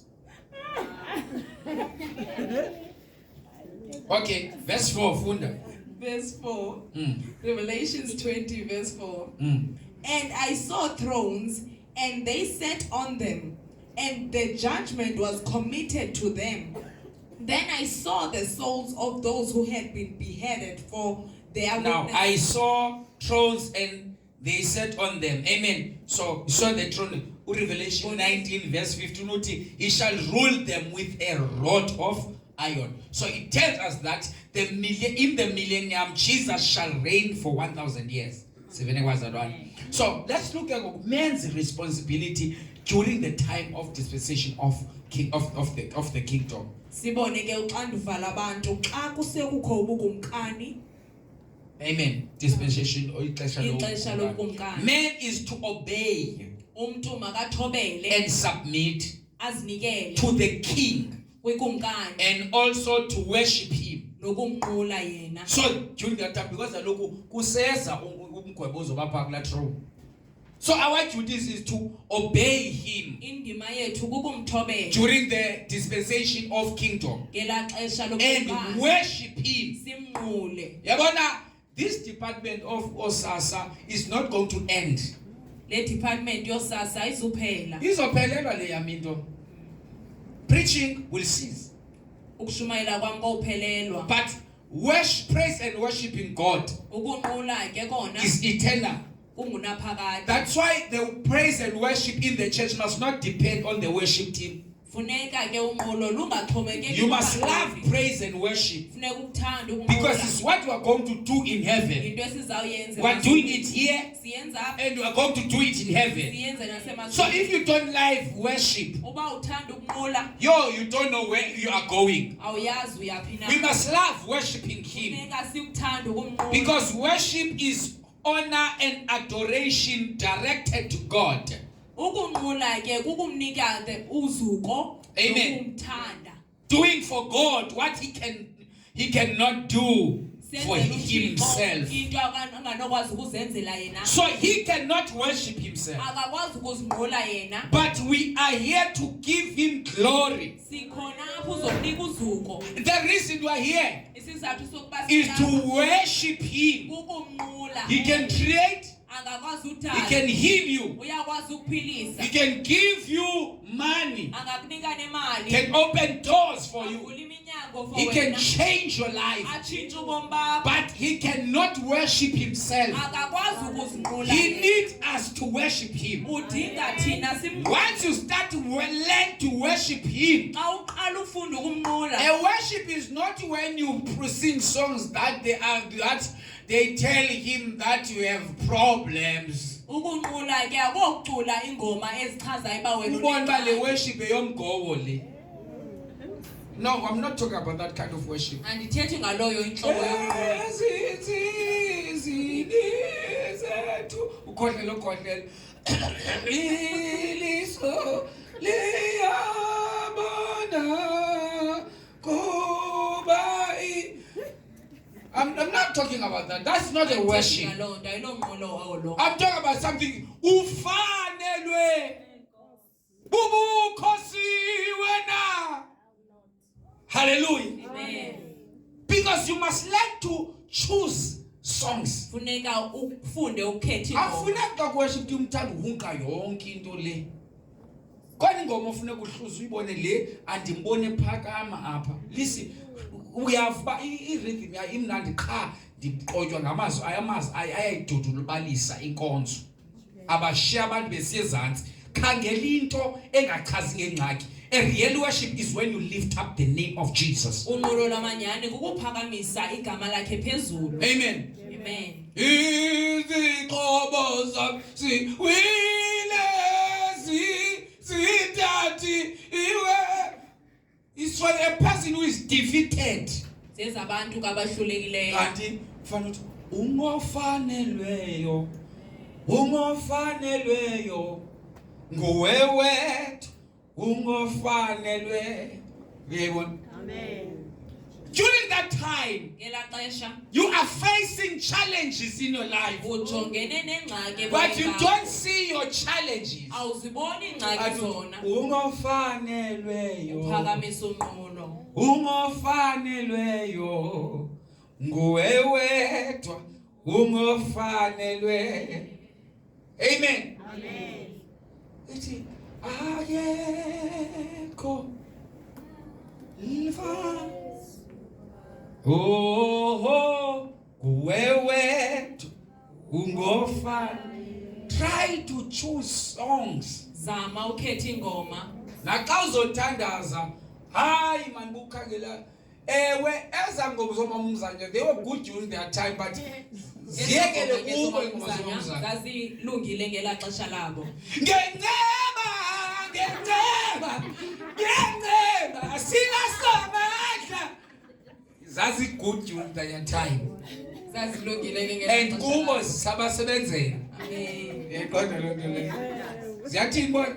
okay verse 4 funda verse 4 Revelations 20 verse 4 and I saw thrones and they sat on them and the judgment was committed to them. Then I saw the souls of those who had been beheaded for their now witness. I saw thrones and they sat on them. Amen. So you saw the throne. Revelation 19 verse 15. He shall rule them with a rod of iron. So it tells us that in the millennium Jesus shall reign for 1,000 years. So let's look at man's responsibility during the time of dispensation of the kingdom. Amen. Dispensation or ixesha lobukumkani. man is to obey. Umuntu makathobele and submit azinikele to the king kwekumkani and also to worship him. nokumnqula yena. So during that time, because aloku kuseza umgwebo ozobapha kula throne. So our duties is to obey him Indima yethu kukumthobela during the dispensation of kingdom ngela xesha and lokuba worship him. simnqule. Yabona, this department of Osasa is not going to end. Le department yosasa izuphela. Izophelelwa le yaminto. Preaching will cease. Ukushumayela kwami kophelelwa. But worship, praise and worshiping God Ukunqula ke kona is eternal. kungunaphakade. That's why the praise and worship in the church must not depend on the worship team. Funeka ke unqolo lungaxhomekeki. You must love praise and worship Funeka ukuthanda ukunqula. because it's what we are going to do in heaven. Into esizawuyenza. We are doing it here Siyenza and we are going to do it in heaven. siyenza nasemazweni. So if you don't like worship, uba uthanda ukunqula you don't know where you are going. awuyazi uyaphi na. We must love worshiping him Funeka sikuthanda ukumnqula. because worship is honor and adoration directed to God. Ukunqula ke kukumnika uzuko Amen. nokumthanda. Doing for God what he cannot do for himself. Into anganokwazi ukuzenzela yena. So he cannot worship himself. Akakwazi ukuzinqula yena. But we are here to give him glory. Sikhona apho uzokunika uzuko. The reason we are here Isizathu sokuba is to worship him. kukumnqula. He can create, Angakwazi he uthanda. can heal you, Uyakwazi ukuphilisa. he can give you money, Angakunika nemali. can open doors for you, Avula iminyango for he can wena. change your life. Atshintshe ubomi bakho. But he cannot worship himself. Akakwazi ukuzinqula. He yena. needs us to worship him. Udinga thina simnqule. Once you start to learn to worship him, Xa uqala ufunda ukumnqula. a worship is not when you sing songs that they tell him that you have problems. Ukunqula ke akokucula ingoma ezichazayo ba wena Ubona ba le unengxaki. worship eyomgobo le. No, I'm not talking about that kind of worship. Andithethi ngaloyo inhlobo yokunqula. Ukhohlela. Iliso liyabona kubai. I'm not talking about that. That's not a worship. Ngaloo nto ayilonqolo olo. I'm talking about something ufanelwe bubukhosi wena. Hallelujah. Amen. Because you must learn to choose songs. Funeka ufunde ukhetha ingoma. Afuneka worship umthanda uhunka yonke into le. Kwani ingoma ufuneka uhluze uyibone le andimbone phakama apha. Listen, uyavuba i-rhythm ya imnandi qha ndiqotywa ngamazwi ayayidudulubalisa inkonzo. Abashiya abantu besiyezantsi khangela into engachazi ngengxaki. A real worship is when you lift up the name of Jesus. Unqolo lwamanyani kukuphakamisa igama lakhe phezulu. Amen. Amen. Izixhobo zam siwile zithathi iwe. It's for a person who is defeated. Zezabantu kabahlulekileyo. Kanti kufanele ukuthi ungofanelweyo nguwe wethu ungofanelwe. Uyayibona? Amen. During that time, Ngela xesha you are facing challenges in your life, ujongene nengxaki but you don't see your challenges. awuziboni ingxaki zona. Ungofanelweyo, Uphakamisa unqolo. ungofanelweyo, nguwe wedwa, ungofanelwe. Amen. Amen. Ithi ayekho lifana. Oh, nguwe wedwa, ungofanelwe. Try to choose songs. Zama ukhetha ingoma. Naxa uzothandaza, hayi man bukhangela. Ewe ezangoma zomamumzanya, they were good during their time, but ziyekele kubo ingoma zomamumzanya. Zazilungile ngela xesha labo. Ngenceba sinasomandla. Zazi good during their time. Zazilungile ngela And xesha kubo labo. zisabasebenzela. Amen. Yaqonda lonto leyo. Ziyathini bona?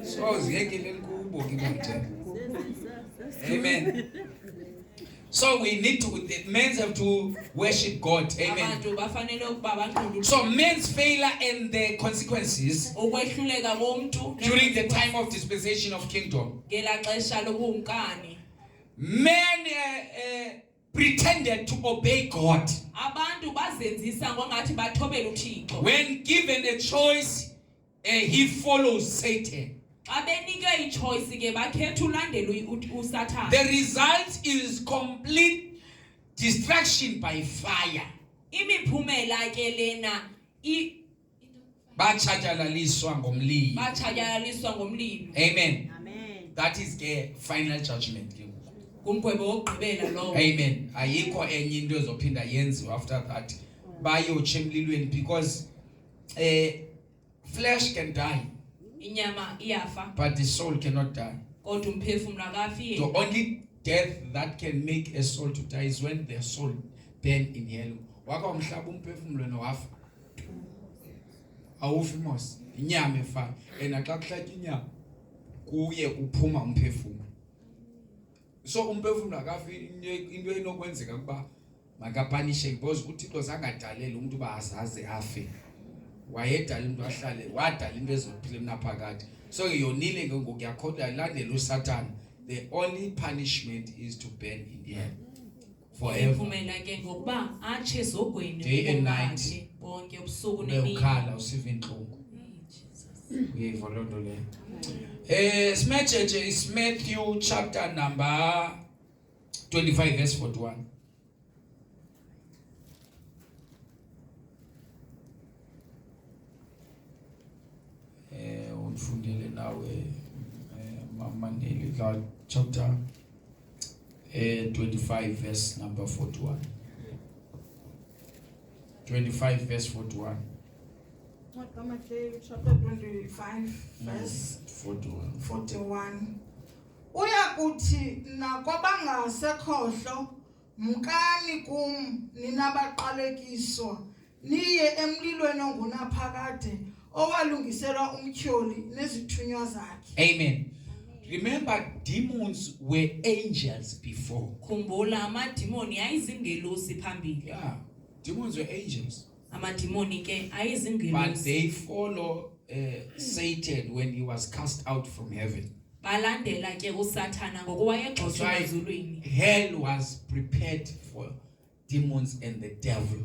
So ziyekele kubo ke manje. Amen. So we need to, men have to worship God. Amen. So men's failure and the consequences during the time of dispensation of kingdom. Men pretended to obey God. When given a choice, he follows Satan. The result is complete destruction by fire. Amen. That is the final judgment. Amen. Ayikho enye into ezophinda yenziwe after that. Bayotshe emlilweni because flesh can die, but the soul cannot die. The only death that can make a soul to die is when the soul burn in hell. Waka umhlaba umphefumulo nowafa. Awufi mos. Inyama efa. Ena xa kuhlatya inyama kuye uphuma umphefumulo. So umphefumulo akafi into enokwenzeka kuba makapanishe because uThixo zangadaleli umuntu ba azaze afe. Wayedala umuntu ahlale wadala into ezophila enaphakade. So yonile ke ngoku yakhoda ilandela uSatan. The only punishment is to burn in hell forever. Day and night. Ukhala usiva inhlungu. Uyiva lonto le. Simejeje is Matthew chapter number 25 verse 41. Unfundele nawe Maneli chapter 25 verse number 41. 25 verse 41. Matthew chapter 25 verse 41. Uyakuthi nakwabangasekhohlo mkani kum ninabaqalekiswa niye emlilweni ongunaphakade owalungiselwa umtyholi nezithunywa zakhe. Amen. Remember, demons were angels before. Yeah, demons were angels. But But they follow Satan when he was cast out from heaven. That's why hell was prepared for demons and the devil.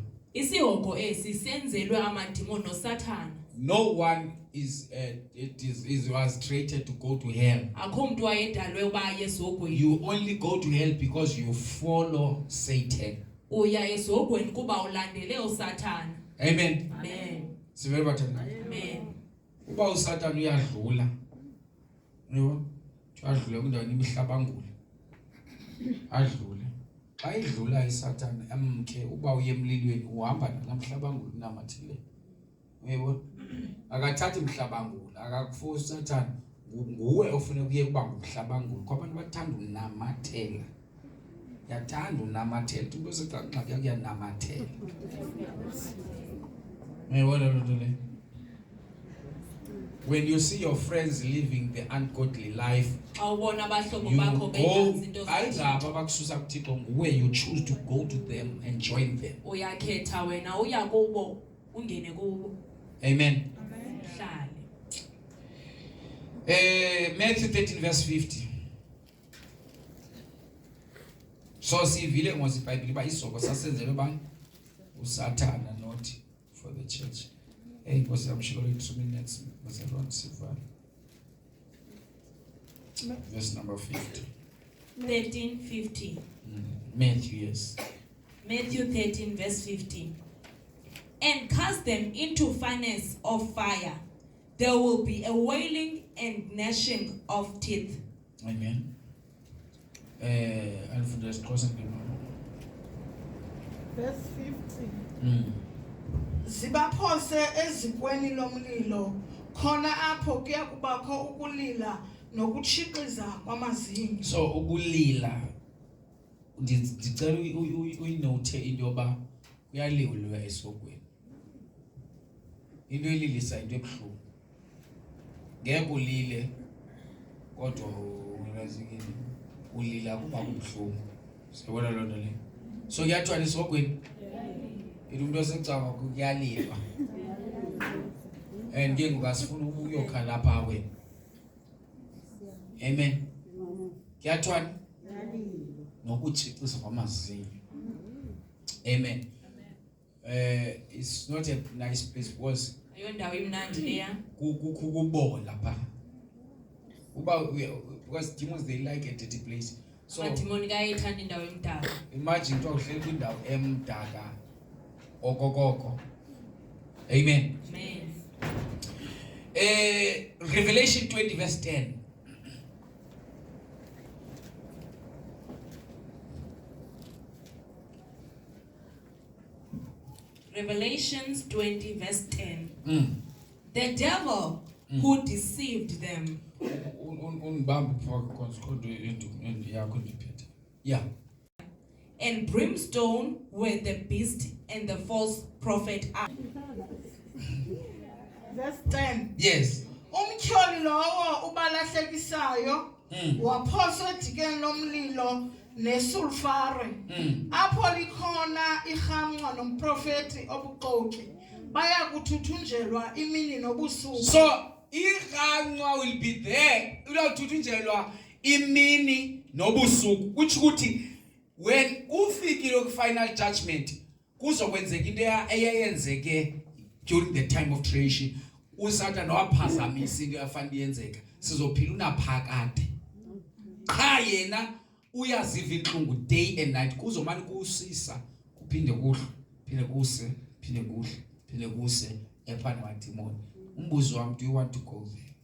No one was created to go to hell. You only go to hell because you follow Satan. Amen. Amen. Amen. Uba uSatan uyadlula. Yebo? Uyadlula kundaweni imihlabangula. Adlule. Xa idlula iSatan amkhe uba uye emlilweni uhamba namhlabangula namathile. Yebo? Akathathi umhlabangula, akakufosi uSatan. Nguwe ofuna kuye kuba ngumhlabangula. Kwabantu bathanda unamathela. Yathanda unamathela. Into seqaqqa kuyanamathela. When you see your friends living the ungodly life, you choose to go to them and join them. Amen. Matthew 13 verse 50. So sivile ngozi iBhayibheli ba isoko sasenzele bani uSathana not for the church. Hey, because I'm sure it's 2 minutes was around Sivan. Verse number 50. 13:50. Matthew, yes. Matthew 13 verse 50. And cast them into furnace of fire. There will be a wailing and gnashing of teeth. Amen. And for the crossing verse 50. Zibaphose ezikweni lomlilo khona apho kuya kubakho ukulila nokutshiqiza kwamazinyo. So ukulila ndicela uyinote into yoba kuyaliwulwa esokweni. Into elilisa into ebuhlungu. ngeke ulile kodwa ungazikini ulila kuba kubuhlungu. Siyabona lo nto le. So kuyathiwa nisogwini. Umuntu osecanga kuyalilwa. And ke ngokasifuna ukuyokha lapha wena. Amen. Kuyathiwa nokutshixisa kwamazinyo. Amen. It's not a nice place because ayondawo imnandi leya kubola pha. Because demons they like a dirty place. So amadimoni kayethanda indawo emdaka. Imagine to uhleli kwindawo emdaka okokoko. Amen. Amen. Revelation 20 verse 10. Revelations 20 verse 10. The devil who deceived them. Yeah. And brimstone where the beast and the false prophet are. Verse 10. Yes. Umtyholi lowo ubalahlekisayo waphoswa edikeni lomlilo nesulfare apho likhona irhamncwa nomprofeti obuxoki baya kuthuthunjelwa imini nobusuku. So irhamncwa will be there uyawuthuthunjelwa imini nobusuku, which ukuthi when ufikile ku final judgment kuzokwenzeka into eyayenzeke during the time of creation. Usathane waphazamisa into yafanele yenzeka, sizophila unaphakade. Cha yena uyaziva inhlungu day and night, kuzomani kusisa kuphinde kuhle phinde kuse phinde kuhle phinde kuse ephana madimoni. Umbuzo wami, do you want to go there?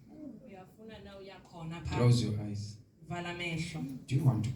Uyafuna na uyakhona pha. Close your eyes. Vala amehlo. Do you want to